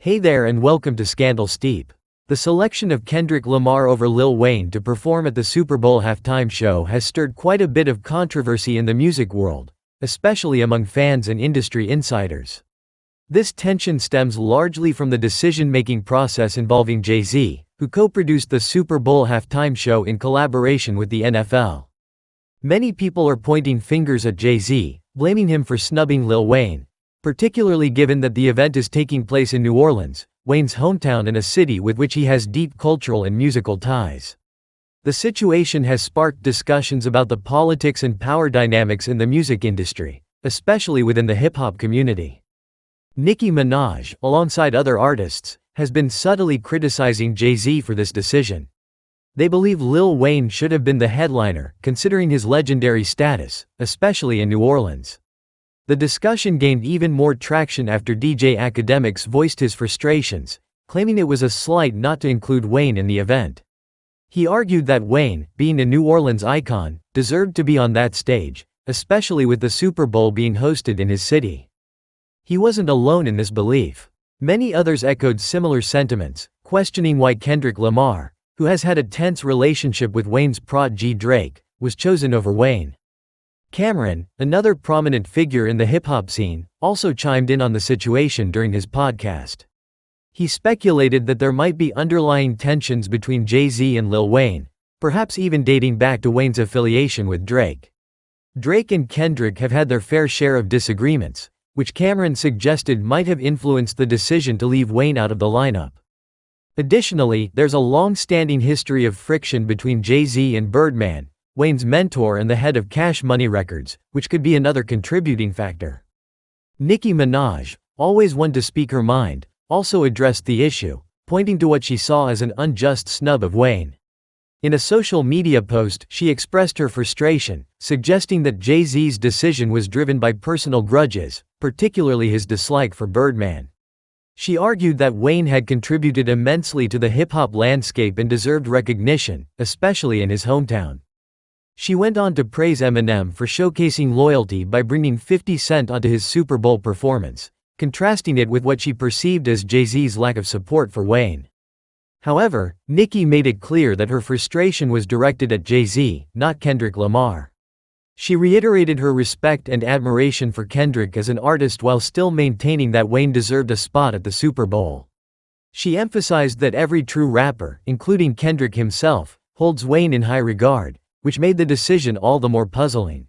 Hey there and welcome to Scandal Steep. The selection of Kendrick Lamar over Lil Wayne to perform at the Super Bowl halftime show has stirred quite a bit of controversy in the music world, especially among fans and industry insiders. This tension stems largely from the decision-making process involving Jay-Z, who co-produced the Super Bowl halftime show in collaboration with the NFL. Many people are pointing fingers at Jay-Z, blaming him for snubbing Lil Wayne, particularly given that the event is taking place in New Orleans, Wayne's hometown and a city with which he has deep cultural and musical ties. The situation has sparked discussions about the politics and power dynamics in the music industry, especially within the hip-hop community. Nicki Minaj, alongside other artists, has been subtly criticizing Jay-Z for this decision. They believe Lil Wayne should have been the headliner, considering his legendary status, especially in New Orleans. The discussion gained even more traction after DJ Academics voiced his frustrations, claiming it was a slight not to include Wayne in the event. He argued that Wayne, being a New Orleans icon, deserved to be on that stage, especially with the Super Bowl being hosted in his city. He wasn't alone in this belief. Many others echoed similar sentiments, questioning why Kendrick Lamar, who has had a tense relationship with Wayne's prodigy Drake, was chosen over Wayne. Cameron, another prominent figure in the hip-hop scene, also chimed in on the situation during his podcast. He speculated that there might be underlying tensions between Jay-Z and Lil Wayne, perhaps even dating back to Wayne's affiliation with Drake. Drake and Kendrick have had their fair share of disagreements, which Cameron suggested might have influenced the decision to leave Wayne out of the lineup. Additionally, there's a long-standing history of friction between Jay-Z and Birdman, Wayne's mentor and the head of Cash Money Records, which could be another contributing factor. Nicki Minaj, always one to speak her mind, also addressed the issue, pointing to what she saw as an unjust snub of Wayne. In a social media post, she expressed her frustration, suggesting that Jay-Z's decision was driven by personal grudges, particularly his dislike for Birdman. She argued that Wayne had contributed immensely to the hip-hop landscape and deserved recognition, especially in his hometown. She went on to praise Eminem for showcasing loyalty by bringing 50 Cent onto his Super Bowl performance, contrasting it with what she perceived as Jay-Z's lack of support for Wayne. However, Nicki made it clear that her frustration was directed at Jay-Z, not Kendrick Lamar. She reiterated her respect and admiration for Kendrick as an artist while still maintaining that Wayne deserved a spot at the Super Bowl. She emphasized that every true rapper, including Kendrick himself, holds Wayne in high regard, which made the decision all the more puzzling.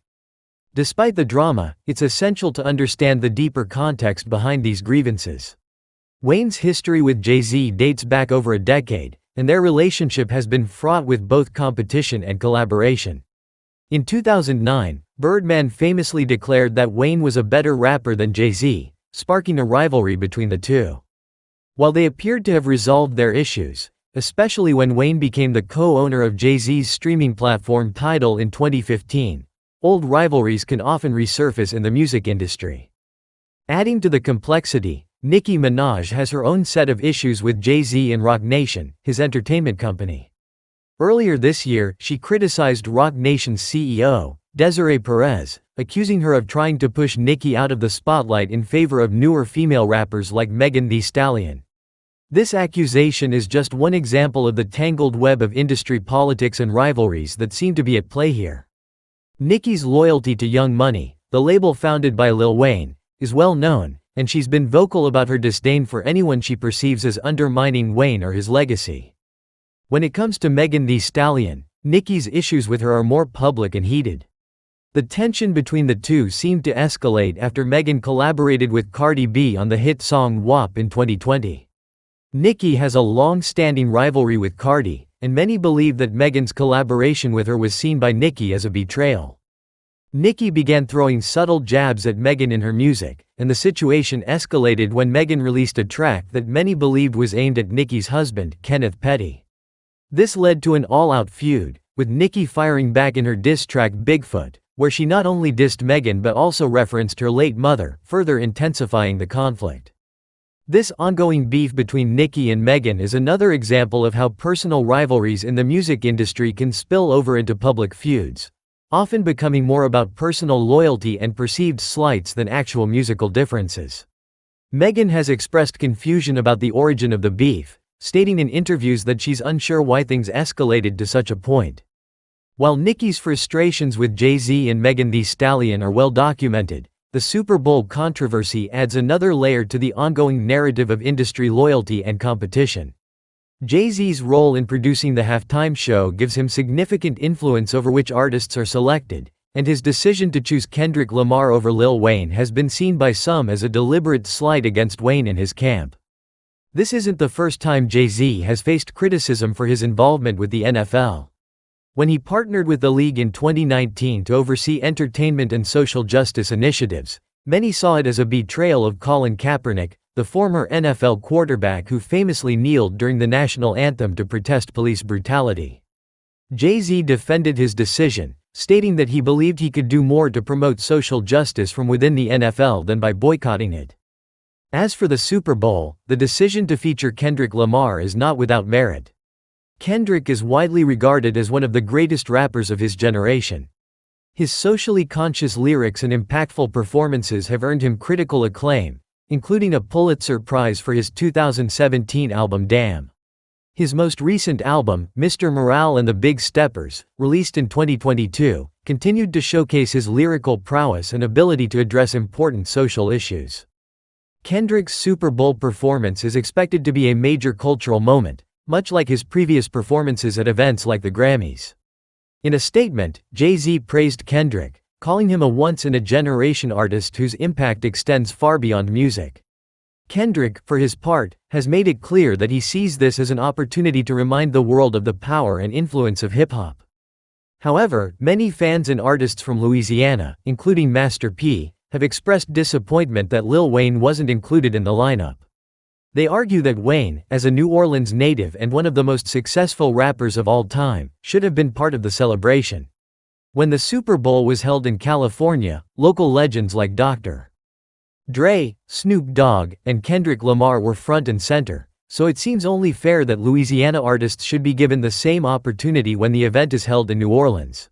Despite the drama, it's essential to understand the deeper context behind these grievances. Wayne's history with Jay-Z dates back over a decade, and their relationship has been fraught with both competition and collaboration. In 2009, Birdman famously declared that Wayne was a better rapper than Jay-Z, sparking a rivalry between the two. While they appeared to have resolved their issues, especially when Wayne became the co-owner of Jay-Z's streaming platform Tidal in 2015, old rivalries can often resurface in the music industry. Adding to the complexity, Nicki Minaj has her own set of issues with Jay-Z and Roc Nation, his entertainment company. Earlier this year, she criticized Roc Nation's CEO, Desiree Perez, accusing her of trying to push Nicki out of the spotlight in favor of newer female rappers like Megan Thee Stallion. This accusation is just one example of the tangled web of industry politics and rivalries that seem to be at play here. Nicki's loyalty to Young Money, the label founded by Lil Wayne, is well known, and she's been vocal about her disdain for anyone she perceives as undermining Wayne or his legacy. When it comes to Megan Thee Stallion, Nicki's issues with her are more public and heated. The tension between the two seemed to escalate after Megan collaborated with Cardi B on the hit song WAP in 2020. Nicki has a long-standing rivalry with Cardi, and many believe that Megan's collaboration with her was seen by Nicki as a betrayal. Nicki began throwing subtle jabs at Megan in her music, and the situation escalated when Megan released a track that many believed was aimed at Nicki's husband, Kenneth Petty. This led to an all-out feud, with Nicki firing back in her diss track Bigfoot, where she not only dissed Megan but also referenced her late mother, further intensifying the conflict. This ongoing beef between Nicki and Megan is another example of how personal rivalries in the music industry can spill over into public feuds, often becoming more about personal loyalty and perceived slights than actual musical differences. Megan has expressed confusion about the origin of the beef, stating in interviews that she's unsure why things escalated to such a point. While Nicki's frustrations with Jay-Z and Megan Thee Stallion are well documented, the Super Bowl controversy adds another layer to the ongoing narrative of industry loyalty and competition. Jay-Z's role in producing the halftime show gives him significant influence over which artists are selected, and his decision to choose Kendrick Lamar over Lil Wayne has been seen by some as a deliberate slight against Wayne and his camp. This isn't the first time Jay-Z has faced criticism for his involvement with the NFL. When he partnered with the league in 2019 to oversee entertainment and social justice initiatives, many saw it as a betrayal of Colin Kaepernick, the former NFL quarterback who famously kneeled during the national anthem to protest police brutality. Jay-Z defended his decision, stating that he believed he could do more to promote social justice from within the NFL than by boycotting it. As for the Super Bowl, the decision to feature Kendrick Lamar is not without merit. Kendrick is widely regarded as one of the greatest rappers of his generation. His socially conscious lyrics and impactful performances have earned him critical acclaim, including a Pulitzer Prize for his 2017 album Damn. His most recent album, Mr. Morale and the Big Steppers, released in 2022, continued to showcase his lyrical prowess and ability to address important social issues. Kendrick's Super Bowl performance is expected to be a major cultural moment, much like his previous performances at events like the Grammys. In a statement, Jay-Z praised Kendrick, calling him a once-in-a-generation artist whose impact extends far beyond music. Kendrick, for his part, has made it clear that he sees this as an opportunity to remind the world of the power and influence of hip-hop. However, many fans and artists from Louisiana, including Master P, have expressed disappointment that Lil Wayne wasn't included in the lineup. They argue that Wayne, as a New Orleans native and one of the most successful rappers of all time, should have been part of the celebration. When the Super Bowl was held in California, local legends like Dr. Dre, Snoop Dogg, and Kendrick Lamar were front and center, so it seems only fair that Louisiana artists should be given the same opportunity when the event is held in New Orleans.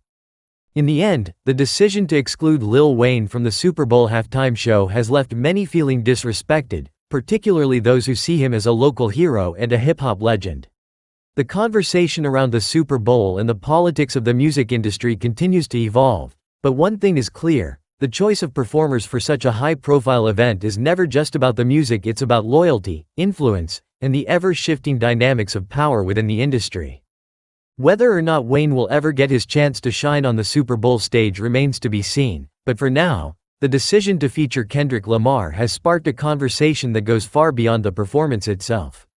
In the end, the decision to exclude Lil Wayne from the Super Bowl halftime show has left many feeling disrespected, particularly those who see him as a local hero and a hip-hop legend. The conversation around the Super Bowl and the politics of the music industry continues to evolve, but one thing is clear: the choice of performers for such a high-profile event is never just about the music, it's about loyalty, influence, and the ever-shifting dynamics of power within the industry. Whether or not Wayne will ever get his chance to shine on the Super Bowl stage remains to be seen, but for now, the decision to feature Kendrick Lamar has sparked a conversation that goes far beyond the performance itself.